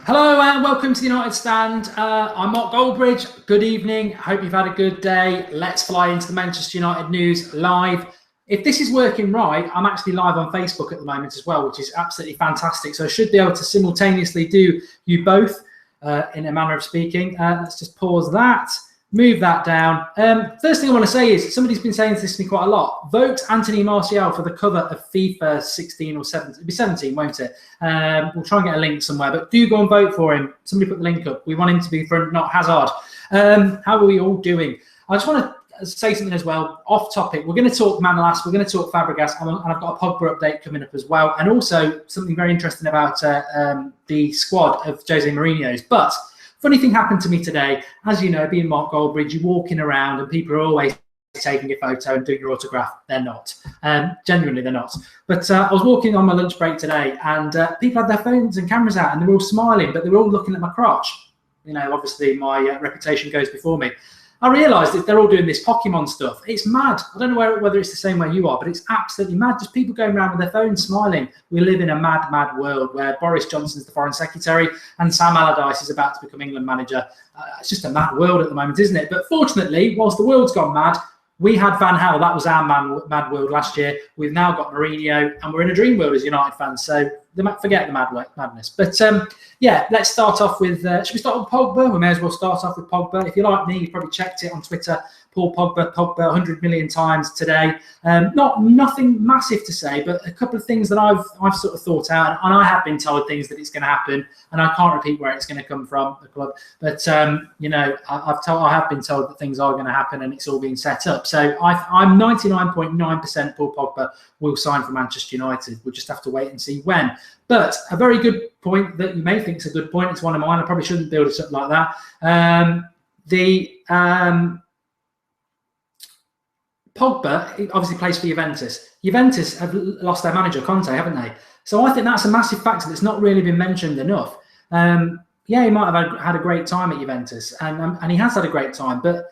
Hello and welcome to the United Stand. I'm Mark Goldbridge. Good evening. Hope you've had a good day. Let's fly into the Manchester United news live. If this is working right, I'm actually live on Facebook at the moment as well, which is absolutely fantastic. So I should be able to simultaneously do you both in a manner of speaking. Let's just pause that. Move that down. First thing I want to say is somebody's been saying this to me quite a lot. Vote Anthony Martial for the cover of FIFA 16 or 17. It'll be 17, won't it? We'll try and get a link somewhere, but do go and vote for him. Somebody put the link up. We want him to be front, not Hazard. How are we all doing? I just want to say something as well, off topic. We're going to talk Manolas, we're going to talk Fabregas, and I've got a Pogba update coming up as well, and also something very interesting about the squad of Jose Mourinho's. But funny thing happened to me today. As you know, being Mark Goldbridge, you're walking around and people are always taking your photo and doing your autograph. They're not. Genuinely, they're not. But I was walking on my lunch break today and people had their phones and cameras out and they were all smiling, but they were all looking at my crotch. You know, obviously my reputation goes before me. I realised that they're all doing this Pokemon stuff. It's mad. I don't know whether it's the same way you are, but it's absolutely mad. Just people going around with their phones smiling. We live in a mad, mad world where Boris Johnson's the Foreign Secretary and Sam Allardyce is about to become England manager. It's just a mad world at the moment, isn't it? But fortunately, whilst the world's gone mad, we had Van Gaal. That was our mad world last year. We've now got Mourinho, and we're in a dream world as United fans. So forget the madness. But yeah, let's start off with. Should we start with Pogba? We may as well start off with Pogba. If you're like me, you've probably checked it on Twitter. Paul Pogba 100 million times today. Nothing massive to say, but a couple of things that I've sort of thought out, and I have been told things that it's going to happen, and I can't repeat where it's going to come from, the club. But you know, I have been told that things are going to happen, and it's all being set up. So I'm 99.9% Paul Pogba will sign for Manchester United. We'll just have to wait and see when. But a very good point that you may think is a good point. It's one of mine. I probably shouldn't build it up like that. Pogba obviously plays for Juventus. Juventus have lost their manager, Conte, haven't they? So I think that's a massive factor that's not really been mentioned enough. Yeah, he might have had a great time at Juventus, and he has had a great time, but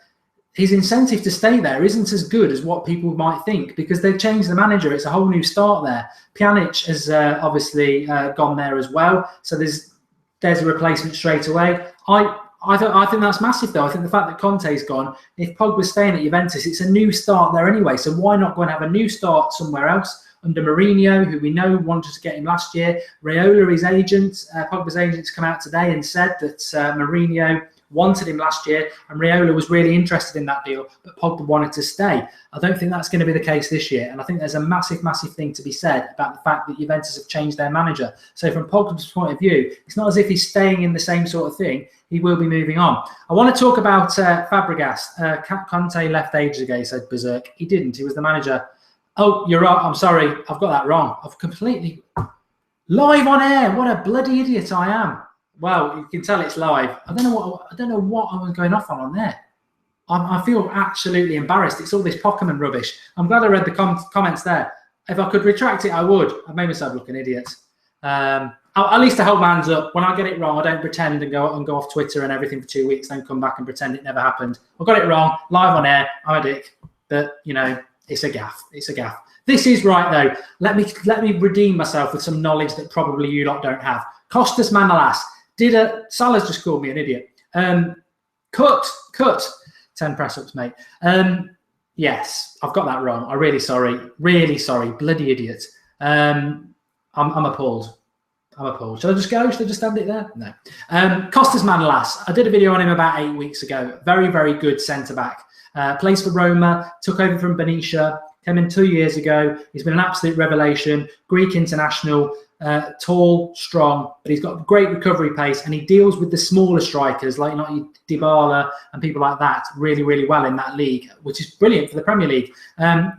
his incentive to stay there isn't as good as what people might think because they've changed the manager. It's a whole new start there. Pjanic has obviously gone there as well. So there's a replacement straight away. I think that's massive, though. I think the fact that Conte's gone, if Pogba's staying at Juventus, it's a new start there anyway. So why not go and have a new start somewhere else under Mourinho, who we know wanted to get him last year? Raiola, his agent, Pogba's agent's come out today and said that Mourinho wanted him last year and Raiola was really interested in that deal, but Pogba wanted to stay. I don't think that's going to be the case this year. And I think there's a massive, massive thing to be said about the fact that Juventus have changed their manager. So from Pogba's point of view, it's not as if he's staying in the same sort of thing. He will be moving on. I want to talk about Fabregas. Conte left ages ago, he said berserk. He didn't. He was the manager. Oh, you're right. I'm sorry. I've got that wrong. I've completely... Live on air. What a bloody idiot I am. Well, you can tell it's live. I don't know what I was going off on there. I feel absolutely embarrassed. It's all this Pokemon rubbish. I'm glad I read the comments there. If I could retract it, I would. I've made myself look an idiot. At least I hold my hands up. When I get it wrong, I don't pretend and go off Twitter and everything for 2 weeks, then come back and pretend it never happened. I got it wrong, live on air. I'm a dick, but you know, it's a gaff. It's a gaff. This is right though. Let me redeem myself with some knowledge that probably you lot don't have. Costas Manolas. Salah's just called me an idiot. Cut. 10 press-ups, mate. Yes, I've got that wrong. I'm really sorry. Really sorry. Bloody idiot. I'm appalled. Should I just go? Should I just end it there? No. Costas Manolas. I did a video on him about 8 weeks ago. Very, very good centre-back. Plays for Roma. Took over from Benicia. Came in 2 years ago. He's been an absolute revelation. Greek international. Tall, strong, but he's got great recovery pace and he deals with the smaller strikers like Dybala and people like that really, really well in that league, which is brilliant for the Premier League.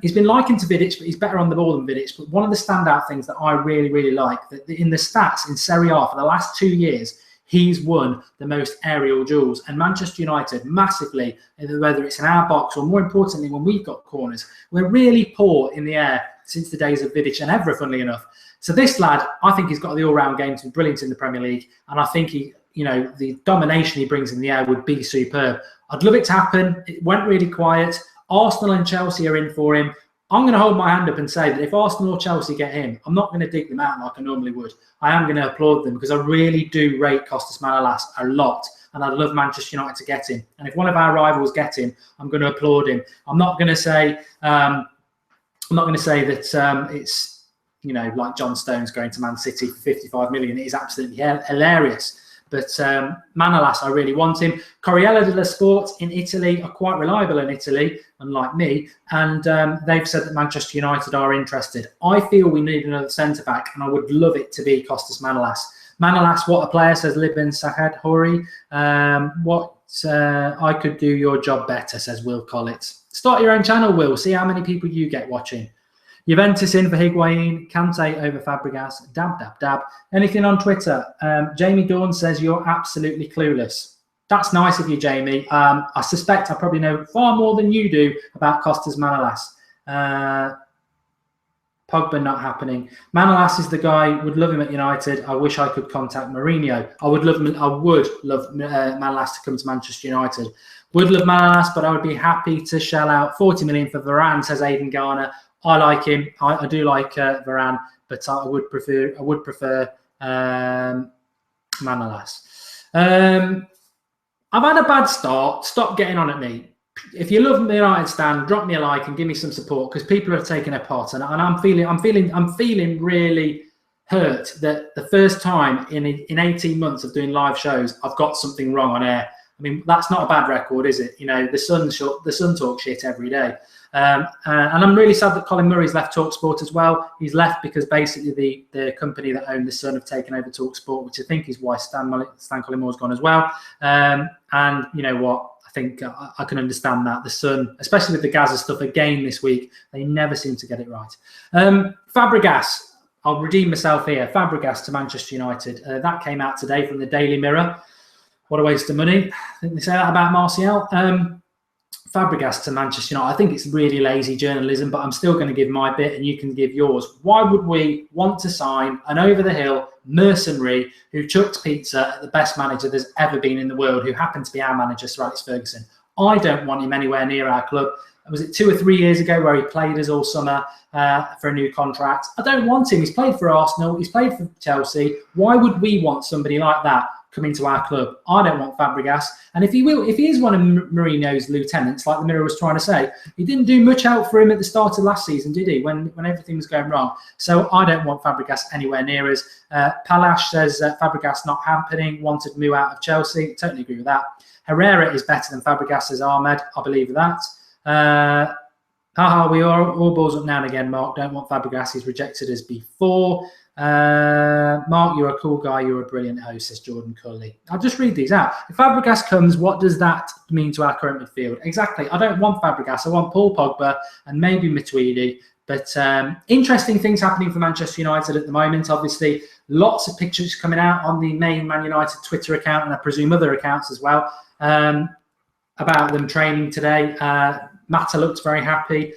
He's been likened to Vidic, but he's better on the ball than Vidic. But one of the standout things that I really, really like, that in the stats in Serie A for the last 2 years, he's won the most aerial duels. And Manchester United, massively, whether it's in our box or more importantly, when we've got corners, we're really poor in the air since the days of Vidic and Evra, funnily enough. So this lad, I think he's got the all-round game to be brilliant in the Premier League. And I think the domination he brings in the air would be superb. I'd love it to happen. It went really quiet. Arsenal and Chelsea are in for him. I'm going to hold my hand up and say that if Arsenal or Chelsea get him, I'm not going to dig them out like I normally would. I am going to applaud them because I really do rate Costas Manolas a lot. And I'd love Manchester United to get him. And if one of our rivals get him, I'm going to applaud him. I'm not going to say that it's, you know, like John Stones going to Man City for 55 million. It is absolutely hilarious. But Manolas, I really want him. Corriere dello Sport in Italy are quite reliable in Italy, unlike me. And they've said that Manchester United are interested. I feel we need another centre-back, and I would love it to be Costas Manolas. Manolas, what a player, says Libin Sahad Hori. I could do your job better, says Will Collett. Start your own channel, Will. See how many people you get watching. Juventus in for Higuain, Kante over Fabregas, dab. Anything on Twitter? Jamie Dawn says you're absolutely clueless. That's nice of you, Jamie. I suspect I probably know far more than you do about Costas Manolas. Pogba not happening. Manolas is the guy. Would love him at United. I wish I could contact Mourinho. I would love Manolas to come to Manchester United. Would love Manolas, but I would be happy to shell out 40 million for Varane, says Aidan Garner. I like him. I do like Varane, but I would prefer Manolas. I've had a bad start. Stop getting on at me. If you love the United stand, drop me a like and give me some support because people have taken a pot, and I'm feeling really hurt that the first time in 18 months of doing live shows, I've got something wrong on air. I mean, that's not a bad record, is it? You know, the Sun talks shit every day. And I'm really sad that Colin Murray's left TalkSport as well. He's left because basically the company that owned the Sun have taken over TalkSport, which I think is why Stan Collymore has gone as well. And you know what? I think I can understand that. The Sun, especially with the Gaza stuff again this week, they never seem to get it right. Fabregas, I'll redeem myself here. Fabregas to Manchester United. That came out today from the Daily Mirror. What a waste of money. I think they say that about Martial. Fabregas to Manchester United. I think it's really lazy journalism, but I'm still going to give my bit and you can give yours. Why would we want to sign an over-the-hill mercenary who chucked pizza at the best manager there's ever been in the world, who happened to be our manager, Sir Alex Ferguson? I don't want him anywhere near our club. Was it 2 or 3 years ago where he played us all summer for a new contract? I don't want him. He's played for Arsenal. He's played for Chelsea. Why would we want somebody like that coming to our club? I don't want Fabregas. And if he is one of Mourinho's lieutenants, like the Mirror was trying to say, he didn't do much help for him at the start of last season, did he? When everything was going wrong. So I don't want Fabregas anywhere near us. Palash says Fabregas not happening. Wanted Mu out of Chelsea. Totally agree with that. Herrera is better than Fabregas, says Ahmed. I believe that. We are all balls up now and again, Mark. Don't want Fabregas. He's rejected us before. Mark, you're a cool guy. You're a brilliant host, says Jordan Cully. I'll just read these out. If Fabregas comes, what does that mean to our current midfield? Exactly. I don't want Fabregas. I want Paul Pogba and maybe Matuidi. But interesting things happening for Manchester United at the moment. Obviously, lots of pictures coming out on the main Man United Twitter account, and I presume other accounts as well, about them training today. Mata looked very happy.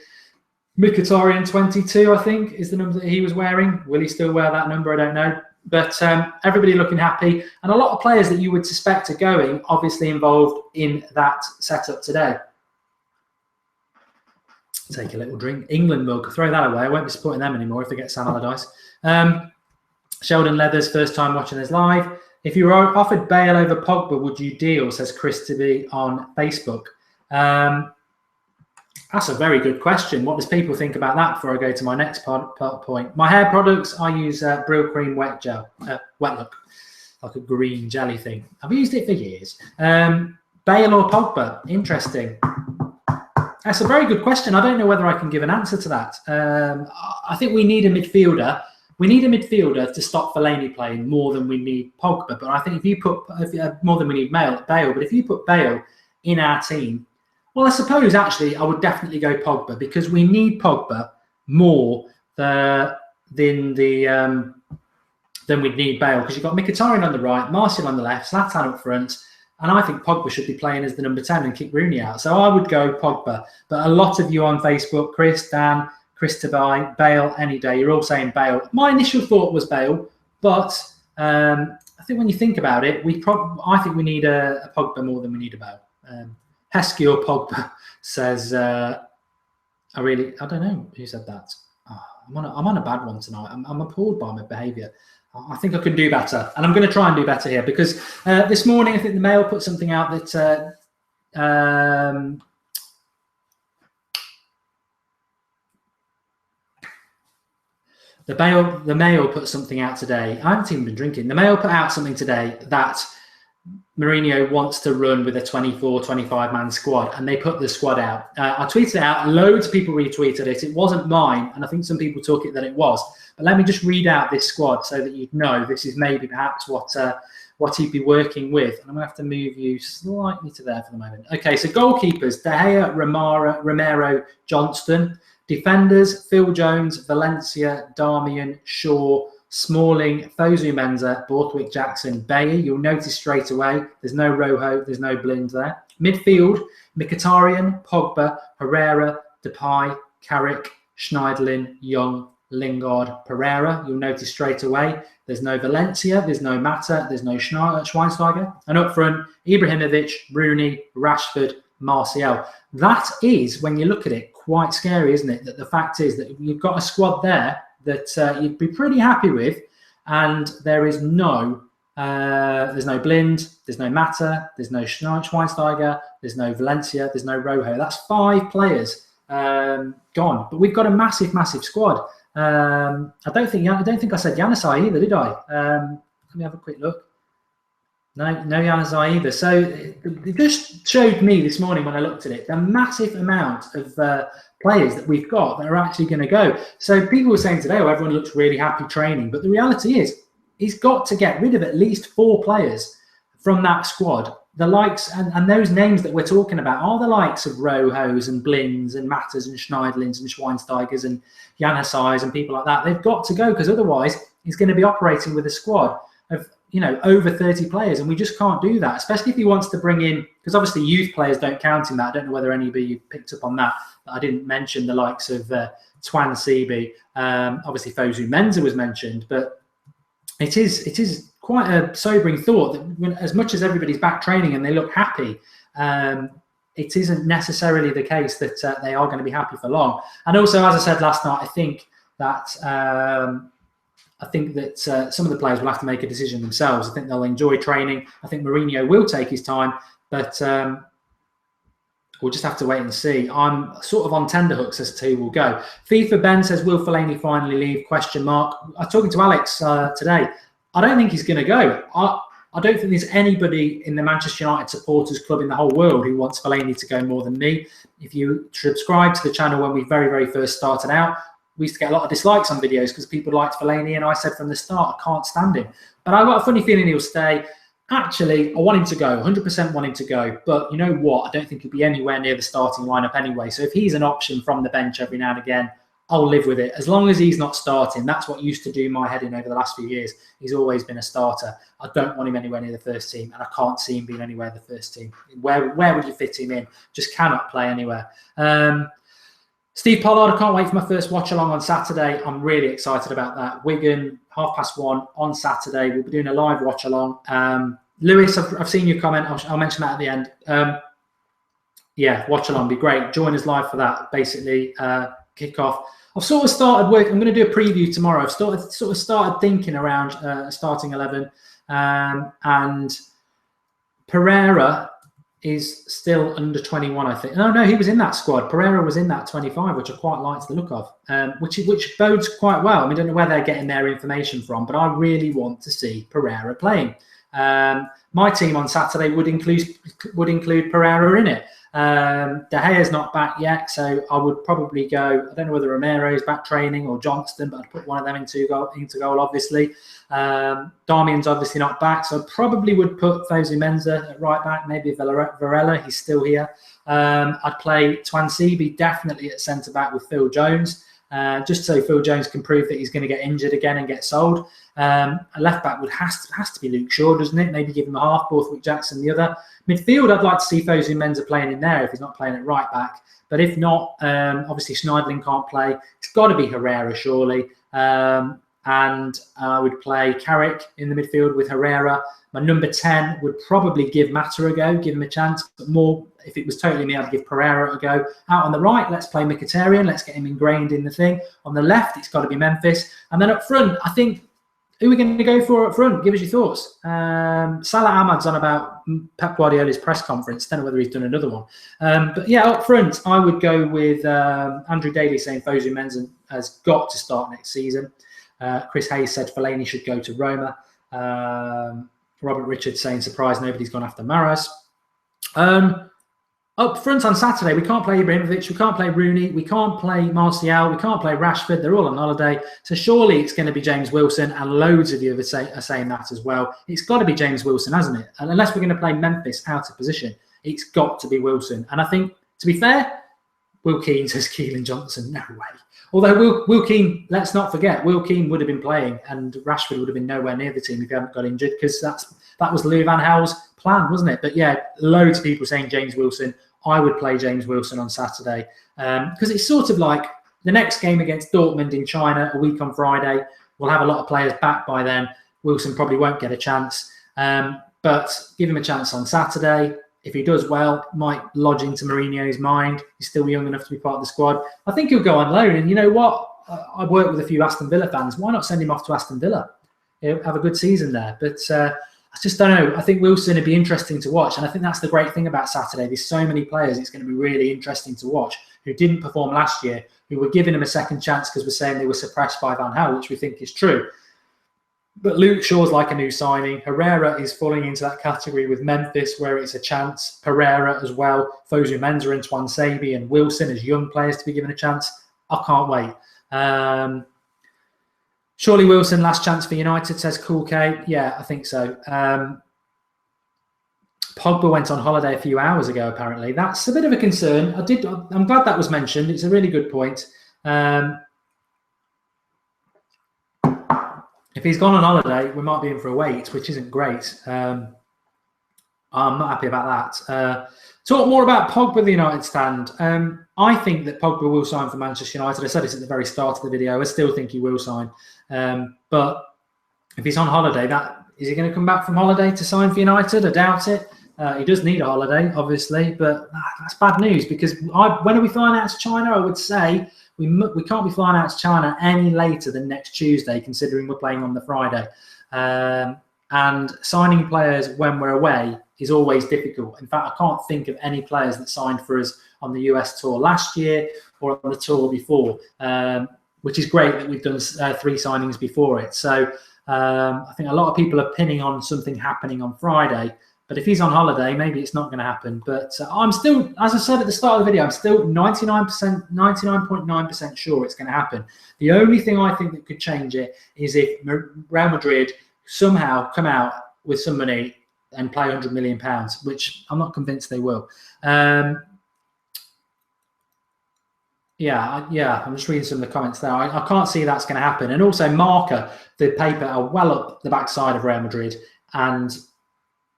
Mkhitaryan 22, I think, is the number that he was wearing. Will he still wear that number? I don't know. But everybody looking happy. And a lot of players that you would suspect are going, obviously involved in that setup today. Take a little drink. England milk. Throw that away. I won't be supporting them anymore if they get Sam Allardyce. Sheldon Leathers, first time watching this live. If you were offered Bale over Pogba, would you deal, says Chris to be on Facebook. That's a very good question. What does people think about that before I go to my next point? My hair products, I use Brill Cream Wet Gel. Wet Look, like a green jelly thing. I've used it for years. Bale or Pogba? Interesting. That's a very good question. I don't know whether I can give an answer to that. I think we need a midfielder. We need a midfielder to stop Fellaini playing more than we need Pogba. But I think if you put more than we need Bale, but if you put Bale in our team, well, I suppose actually I would definitely go Pogba because we need Pogba more than we'd need Bale, because you've got Mkhitaryan on the right, Martial on the left, Zlatan up front, and I think Pogba should be playing as the number 10 and kick Rooney out. So I would go Pogba. But a lot of you on Facebook, Chris, Dan, Chris Tabai, Bale any day, you're all saying Bale. My initial thought was Bale, but I think when you think about it, I think we need a Pogba more than we need a Bale. Heskey or Pogba, says I don't know who said that. Oh, I'm on a bad one tonight. I'm appalled by my behaviour. I think I can do better, and I'm going to try and do better here because this morning I think the Mail put something out that the Mail put something out today. I haven't even been drinking. The Mail put out something today that Mourinho wants to run with a 24, 25-man squad, and they put the squad out. I tweeted it out. Loads of people retweeted it. It wasn't mine, and I think some people took it that it was. But let me just read out this squad so that you'd know this is maybe perhaps what he'd be working with. And I'm going to have to move you slightly to there for the moment. Okay, so goalkeepers, De Gea, Romero, Johnston. Defenders, Phil Jones, Valencia, Darmian, Shaw, Smalling, Fosu Mensah, Borthwick Jackson, Bailly. You'll notice straight away there's no Rojo, there's no Blind there. Midfield, Mkhitaryan, Pogba, Herrera, Depay, Carrick, Schneiderlin, Young, Lingard, Pereira. You'll notice straight away there's no Valencia, there's no Mata, there's no Schweinsteiger. And up front, Ibrahimovic, Rooney, Rashford, Martial. That is, when you look at it, quite scary, isn't it? That the fact is that you've got a squad there that you'd be pretty happy with, and there is there's no Blind, there's no Mata, there's no Schweinsteiger, there's no Valencia, there's no Rojo. That's 5 players gone, but we've got a massive squad. I don't think I said Januzaj either, did I? Let me have a quick look. No Januzaj either. So it just showed me this morning when I looked at it the massive amount of players that we've got that are actually going to go. So people were saying today, oh, everyone looks really happy training, but the reality is he's got to get rid of at least 4 players from that squad. The likes and those names that we're talking about are the likes of Rojos and Blinds and Matters and Schneiderlins and Schweinsteigers and Januzajs and people like that. They've got to go because otherwise he's going to be operating with a squad of over 30 players, and we just can't do that, especially if he wants to bring in, because obviously youth players don't count in that. I don't know whether anybody picked up on that. I didn't mention the likes of Twan Sebi. Obviously Fosu Mensah was mentioned, but it is quite a sobering thought that as much as everybody's back training and they look happy, it isn't necessarily the case that they are going to be happy for long. And also, as I said last night, I think that some of the players will have to make a decision themselves. I think they'll enjoy training. I think Mourinho will take his time, but we'll just have to wait and see. I'm sort of on tenterhooks as to who will go. FIFA Ben says, will Fellaini finally leave? Question mark. I was talking to Alex today. I don't think he's going to go. I don't think there's anybody in the Manchester United supporters club in the whole world who wants Fellaini to go more than me. If you subscribe to the channel when we very, very first started out, we used to get a lot of dislikes on videos because people liked Fellaini, and I said from the start, I can't stand him. But I've got a funny feeling he'll stay. Actually, I want him to go, 100% want him to go. But you know what? I don't think he'll be anywhere near the starting lineup anyway. So if he's an option from the bench every now and again, I'll live with it. As long as he's not starting, that's what used to do my head in over the last few years. He's always been a starter. I don't want him anywhere near the first team, and I can't see him being anywhere the first team. Where would you fit him in? Just cannot play anywhere. Steve Pollard, I can't wait for my first watch-along on Saturday. I'm really excited about that. Wigan, 1:30 on Saturday. We'll be doing a live watch-along. Lewis, I've seen your comment. I'll mention that at the end. Yeah, watch-along be great. Join us live for that, basically. Kick-off. I've sort of started work. I'm going to do a preview tomorrow. I've sort of started thinking around starting 11. And Pereira is still under 21, I think. No, he was in that squad. Pereira was in that 25, which I quite liked the look of, which bodes quite well. I mean, I don't know where they're getting their information from, but I really want to see Pereira playing. My team on Saturday would include Pereira in it. De Gea's not back yet, so I would probably go. I don't know whether Romero's back training or Johnston, but I'd put one of them into goal, obviously. Darmian's obviously not back, so I probably would put Fosu Mensah at right back, maybe Varela, he's still here. I'd play Twan Sebi definitely at centre back with Phil Jones, just so Phil Jones can prove that he's going to get injured again and get sold. A left back has to be Luke Shaw, doesn't it? Maybe give him a half, Borthwick Jackson the other. Midfield, I'd like to see Fosu Mensah playing in there if he's not playing at right back. But if not, obviously Schneiderlin can't play. It's got to be Herrera, surely. and I would play Carrick in the midfield with Herrera. My number 10 would probably give Mata a go, give him a chance. But more, if it was totally me, I'd give Pereira a go. Out on the right, let's play Mkhitaryan. Let's get him ingrained in the thing. On the left, it's got to be Memphis. And then up front, I think, who are we going to go for up front? Give us your thoughts. Salah Ahmad's on about Pep Guardiola's press conference. Don't know whether he's done another one. But yeah, up front, I would go with Andrew Daly saying Fosu Mensah has got to start next season. Chris Hayes said Fellaini should go to Roma. Robert Richards saying surprise nobody's gone after Mahrez. Up front on Saturday, we can't play Ibrahimovic, we can't play Rooney, we can't play Martial, we can't play Rashford. They're all on holiday. So surely it's going to be James Wilson, and loads of you are saying that as well. It's got to be James Wilson, hasn't it? And unless we're going to play Memphis out of position, it's got to be Wilson. And I think, to be fair, Will Keane says Keelan Johnson. No way. Although Will Keane, let's not forget, Will Keane would have been playing and Rashford would have been nowhere near the team if he hadn't got injured, because that was Louis van Gaal's plan, wasn't it? But yeah, loads of people saying James Wilson. I would play James Wilson on Saturday because it's sort of like the next game against Dortmund in China a week on Friday. We'll have a lot of players back by then. Wilson probably won't get a chance, but give him a chance on Saturday. If he does well, might lodge into Mourinho's mind. He's still young enough to be part of the squad. I think he'll go on loan. And you know what? I've worked with a few Aston Villa fans. Why not send him off to Aston Villa? He'll have a good season there. But I just don't know. I think Wilson would be interesting to watch. And I think that's the great thing about Saturday. There's so many players. It's going to be really interesting to watch who didn't perform last year, who were giving him a second chance because we're saying they were suppressed by Van Gaal, which we think is true. But Luke Shaw's like a new signing. Herrera is falling into that category with Memphis, where it's a chance. Pereira as well. Fosu Mensah and Twan Sabi and Wilson as young players to be given a chance. I can't wait. Surely Wilson, last chance for United, says Cool K. Yeah, I think so. Pogba went on holiday a few hours ago, apparently. That's a bit of a concern. I'm glad that was mentioned. It's a really good point. If he's gone on holiday, we might be in for a wait, which isn't great. I'm not happy about that. Talk more about Pogba, the United stand. I think that Pogba will sign for Manchester United. I said this at the very start of the video. I still think he will sign. But if he's on holiday, is he going to come back from holiday to sign for United? I doubt it. He does need a holiday, obviously, but that's bad news because when are we flying out to China? I would say we can't be flying out to China any later than next Tuesday, considering we're playing on the Friday. And signing players when we're away is always difficult. In fact, I can't think of any players that signed for us on the US tour last year or on the tour before, which is great that we've done 3 signings before it. So I think a lot of people are pinning on something happening on Friday. But if he's on holiday, maybe it's not going to happen. But I'm still, as I said at the start of the video, I'm still 99.9% sure it's going to happen. The only thing I think that could change it is if Real Madrid somehow come out with some money and play £100 million, which I'm not convinced they will. Yeah, I'm just reading some of the comments there. I can't see that's going to happen. And also, Marca, the paper, are well up the backside of Real Madrid. And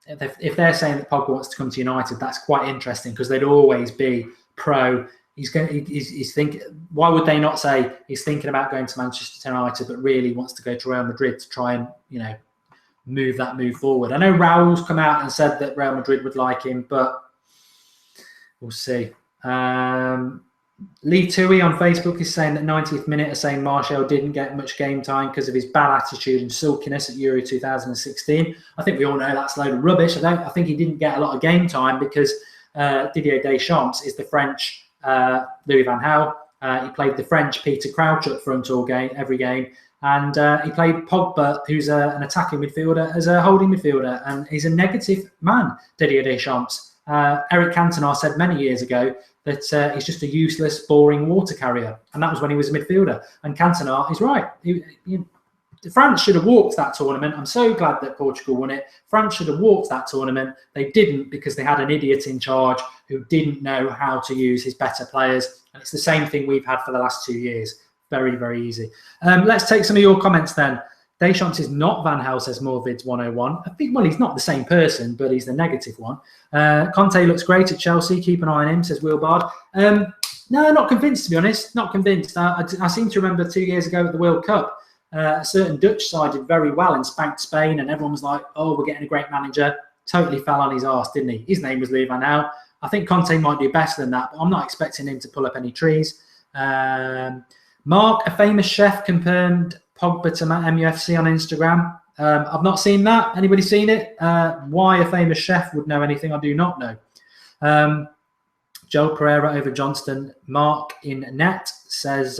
if they're saying that Pogba wants to come to United, that's quite interesting because they'd always be pro. He's thinking. Why would they not say he's thinking about going to Manchester United, but really wants to go to Real Madrid to try and move forward? I know Raul's come out and said that Real Madrid would like him, but we'll see. Lee Tui on Facebook is saying that 90th minute are saying Martial didn't get much game time because of his bad attitude and sulkiness at Euro 2016. I think we all know that's a load of rubbish. I think he didn't get a lot of game time because Didier Deschamps is the French Louis van Gaal. He played the French Peter Crouch up front every game. And he played Pogba, who's an attacking midfielder, as a holding midfielder. And he's a negative man, Didier Deschamps. Eric Cantona said many years ago that he's just a useless, boring water carrier. And that was when he was a midfielder. And Cantona is right. France should have walked that tournament. I'm so glad that Portugal won it. France should have walked that tournament. They didn't because they had an idiot in charge who didn't know how to use his better players. And it's the same thing we've had for the last 2 years. Very, very easy. Let's take some of your comments then. Deschamps is not Van Gaal, says Morvids 101. I think, well, he's not the same person, but he's the negative one. Conte looks great at Chelsea. Keep an eye on him, says Will Bard. No, not convinced, to be honest. Not convinced. I seem to remember 2 years ago at the World Cup, a certain Dutch side did very well and spanked Spain, and everyone was like, oh, we're getting a great manager. Totally fell on his arse, didn't he? His name was Louis van Gaal. I think Conte might do better than that, but I'm not expecting him to pull up any trees. Mark, a famous chef, confirmed Pogba to MUFC on Instagram. I've not seen that. Anybody seen it? Why a famous chef would know anything I do not know. Joel Pereira over Johnston. Mark in net says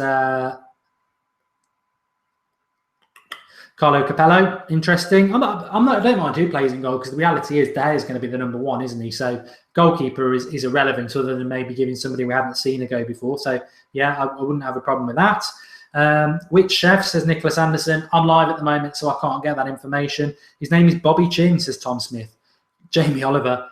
Carlo Capello, interesting. I don't mind who plays in goal, because the reality is De Gea is going to be the number one, isn't he? So goalkeeper is irrelevant, other than maybe giving somebody we haven't seen a go before. So yeah, I wouldn't have a problem with that. Which chef, says Nicholas Anderson. I'm live at the moment, so I can't get that information. His name is Bobby Chin, says Tom Smith. Jamie Oliver.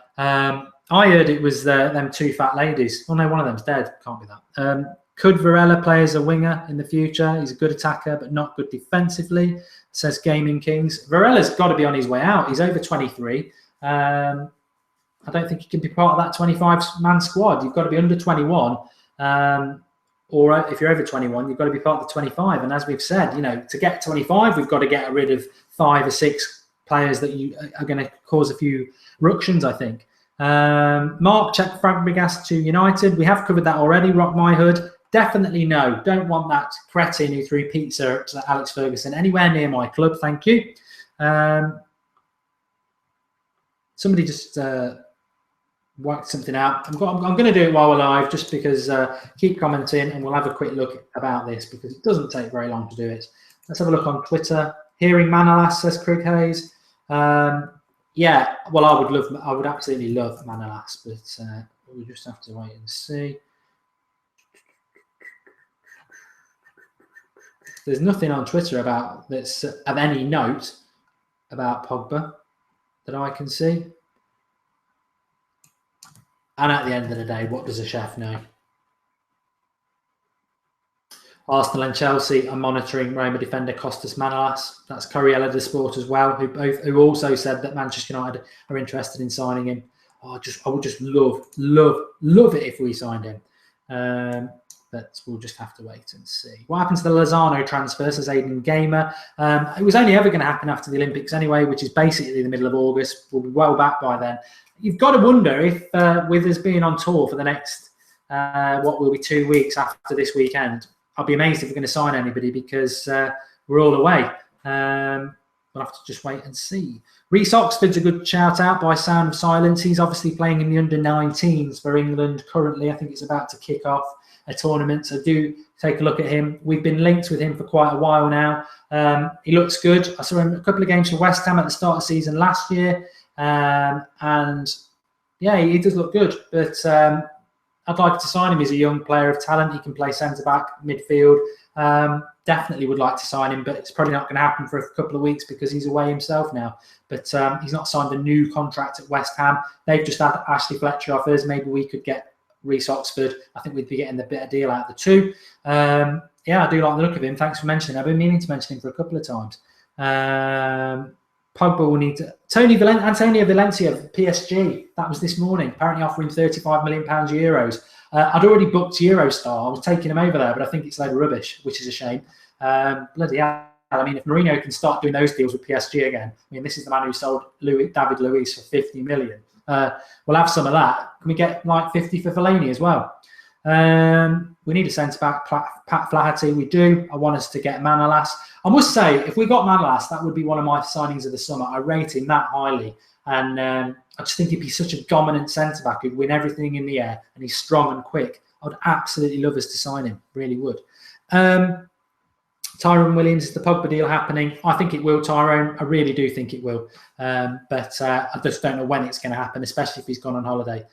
I heard it was them two fat ladies. Oh no, one of them's dead. Can't be that. Could Varela play as a winger in the future? He's a good attacker, but not good defensively, says Gaming Kings. Varela's got to be on his way out. He's over 23. I don't think he can be part of that 25-man squad. You've got to be under 21. Or if you're over 21, you've got to be part of the 25. And as we've said, to get 25, we've got to get rid of 5 or 6 players that you are going to cause a few ructions, I think. Mark, check Fabregas to United. We have covered that already. Rock my hood. Definitely no. Don't want that cretin who threw pizza to Alex Ferguson anywhere near my club. Thank you. Somebody just whacked something out. I'm going to do it while we're live, just because keep commenting and we'll have a quick look about this, because it doesn't take very long to do it. Let's have a look on Twitter. Hearing Manolas, says Craig Hayes. Yeah, well, I would absolutely love Manolas, but we'll just have to wait and see. There's nothing on Twitter about that's of any note about Pogba that I can see. And at the end of the day, what does a chef know? Arsenal and Chelsea are monitoring Roma defender Costas Manolas. That's Corriere dello Sport as well, who also said that Manchester United are interested in signing him. I would just love it if we signed him. But we'll just have to wait and see. What happened to the Lozano transfer, says Aidan Gamer? It was only ever going to happen after the Olympics anyway, which is basically the middle of August. We'll be well back by then. You've got to wonder if, with us being on tour for the next, what will be 2 weeks after this weekend, I'll be amazed if we're going to sign anybody, because we're all away. We'll have to just wait and see. Reece Oxford's a good shout out by Sound of Silence. He's obviously playing in the under-19s for England currently. I think it's about to kick off a tournament, so do take a look at him. We've been linked with him for quite a while now. He looks good. I saw him a couple of games for West Ham at the start of the season last year, and yeah, he does look good. But I'd like to sign him. He's a young player of talent. He can play centre-back, midfield. Definitely would like to sign him, but it's probably not going to happen for a couple of weeks because he's away himself now. But he's not signed a new contract at West Ham. They've just had Ashley Fletcher offers. Maybe we could get Reece Oxford. I think we'd be getting the better deal out of the two. Yeah, I do like the look of him. Thanks for mentioning him. I've been meaning to mention him for a couple of times. Pogba will need to... Antonio Valencia, PSG. That was this morning. Apparently offering £35 million euros. I'd already booked Eurostar. I was taking him over there, but I think it's a load of rubbish, which is a shame. Bloody hell. I mean, if Mourinho can start doing those deals with PSG again, I mean, this is the man who sold David Luiz for 50 million. We'll have some of that. Can we get like 50 for Fellaini as well? We need a centre-back, Pat Flaherty. We do. I want us to get Manolas. I must say, if we got Manolas, that would be one of my signings of the summer. I rate him that highly. And I just think he'd be such a dominant centre-back who'd win everything in the air, and he's strong and quick. I would absolutely love us to sign him. Really would. Tyrone Williams, is the Pogba deal happening? I think it will, Tyrone. I really do think it will. But I just don't know when it's going to happen, especially if he's gone on holiday.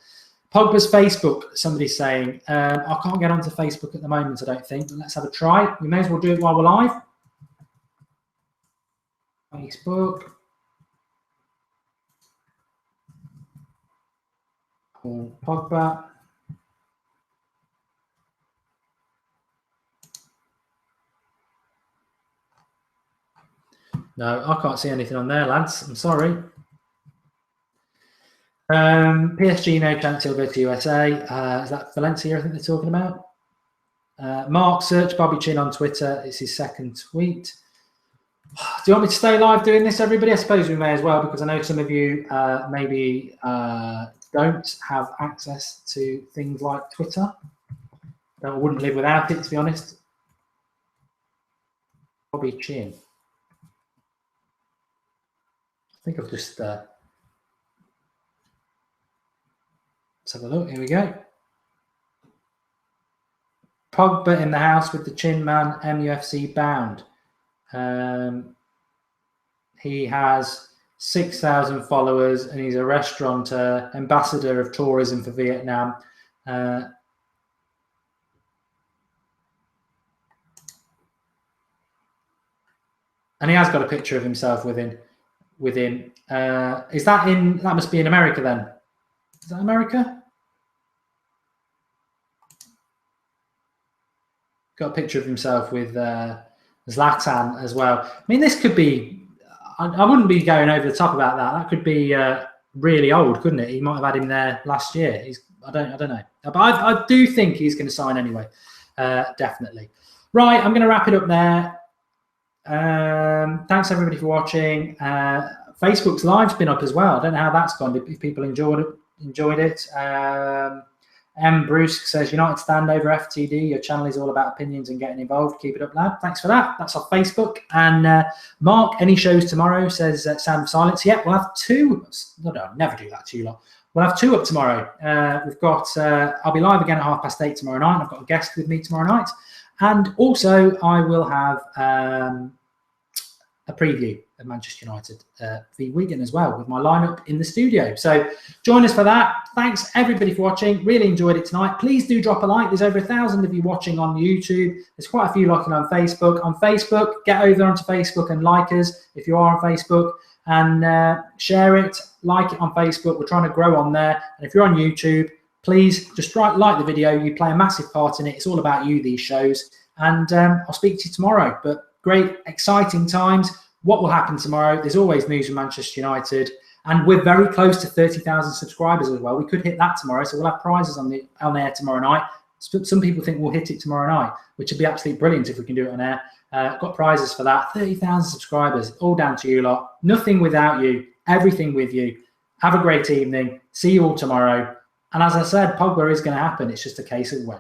Pogba's Facebook, somebody's saying. I can't get onto Facebook at the moment, I don't think. But let's have a try. We may as well do it while we're live. Facebook. Pogba. No, I can't see anything on there, lads. I'm sorry. PSG, no chance he'll go to USA. Is that Valencia I think they're talking about? Mark, search Bobby Chin on Twitter. It's his second tweet. Do you want me to stay live doing this, everybody? I suppose we may as well, because I know some of you maybe don't have access to things like Twitter. I wouldn't live without it, to be honest. Probably chin. I think I've just... let's have a look. Here we go. Pogba in the house with the chin man, MUFC bound. He has 6,000 followers and he's a restaurateur, ambassador of tourism for Vietnam. And he has got a picture of himself with him. Is that in? That must be in America then. Is that America? Got a picture of himself with Zlatan as well. I mean, this could be. I wouldn't be going over the top about that. That could be really old, couldn't it? He might have had him there last year. I don't know. But I do think he's going to sign anyway. Definitely. Right, I'm going to wrap it up there. Thanks everybody for watching. Facebook's live's been up as well. I don't know how that's gone. If people enjoyed it. M. Bruce says, United stand over FTD. Your channel is all about opinions and getting involved. Keep it up, lad. Thanks for that. That's off Facebook. And Mark, any shows tomorrow? Says Sound of Silence. Yeah, we'll have two. No, I'll never do that to you lot. We'll have two up tomorrow. We've got, I'll be live again at 8:30 tomorrow night. I've got a guest with me tomorrow night. And also I will have a preview of Manchester United v Wigan as well with my lineup in the studio. So join us for that. Thanks everybody for watching. Really enjoyed it tonight. Please do drop a like. There's over 1,000 of you watching on YouTube. There's quite a few liking on Facebook. On Facebook, get over onto Facebook and like us if you are on Facebook, and share it, like it on Facebook. We're trying to grow on there. And if you're on YouTube, please just like the video. You play a massive part in it. It's all about you, these shows. And I'll speak to you tomorrow. But great, exciting times. What will happen tomorrow? There's always news from Manchester United. And we're very close to 30,000 subscribers as well. We could hit that tomorrow. So we'll have prizes on air tomorrow night. Some people think we'll hit it tomorrow night, which would be absolutely brilliant if we can do it on air. Got prizes for that. 30,000 subscribers. All down to you lot. Nothing without you. Everything with you. Have a great evening. See you all tomorrow. And as I said, Pogba is going to happen. It's just a case of when.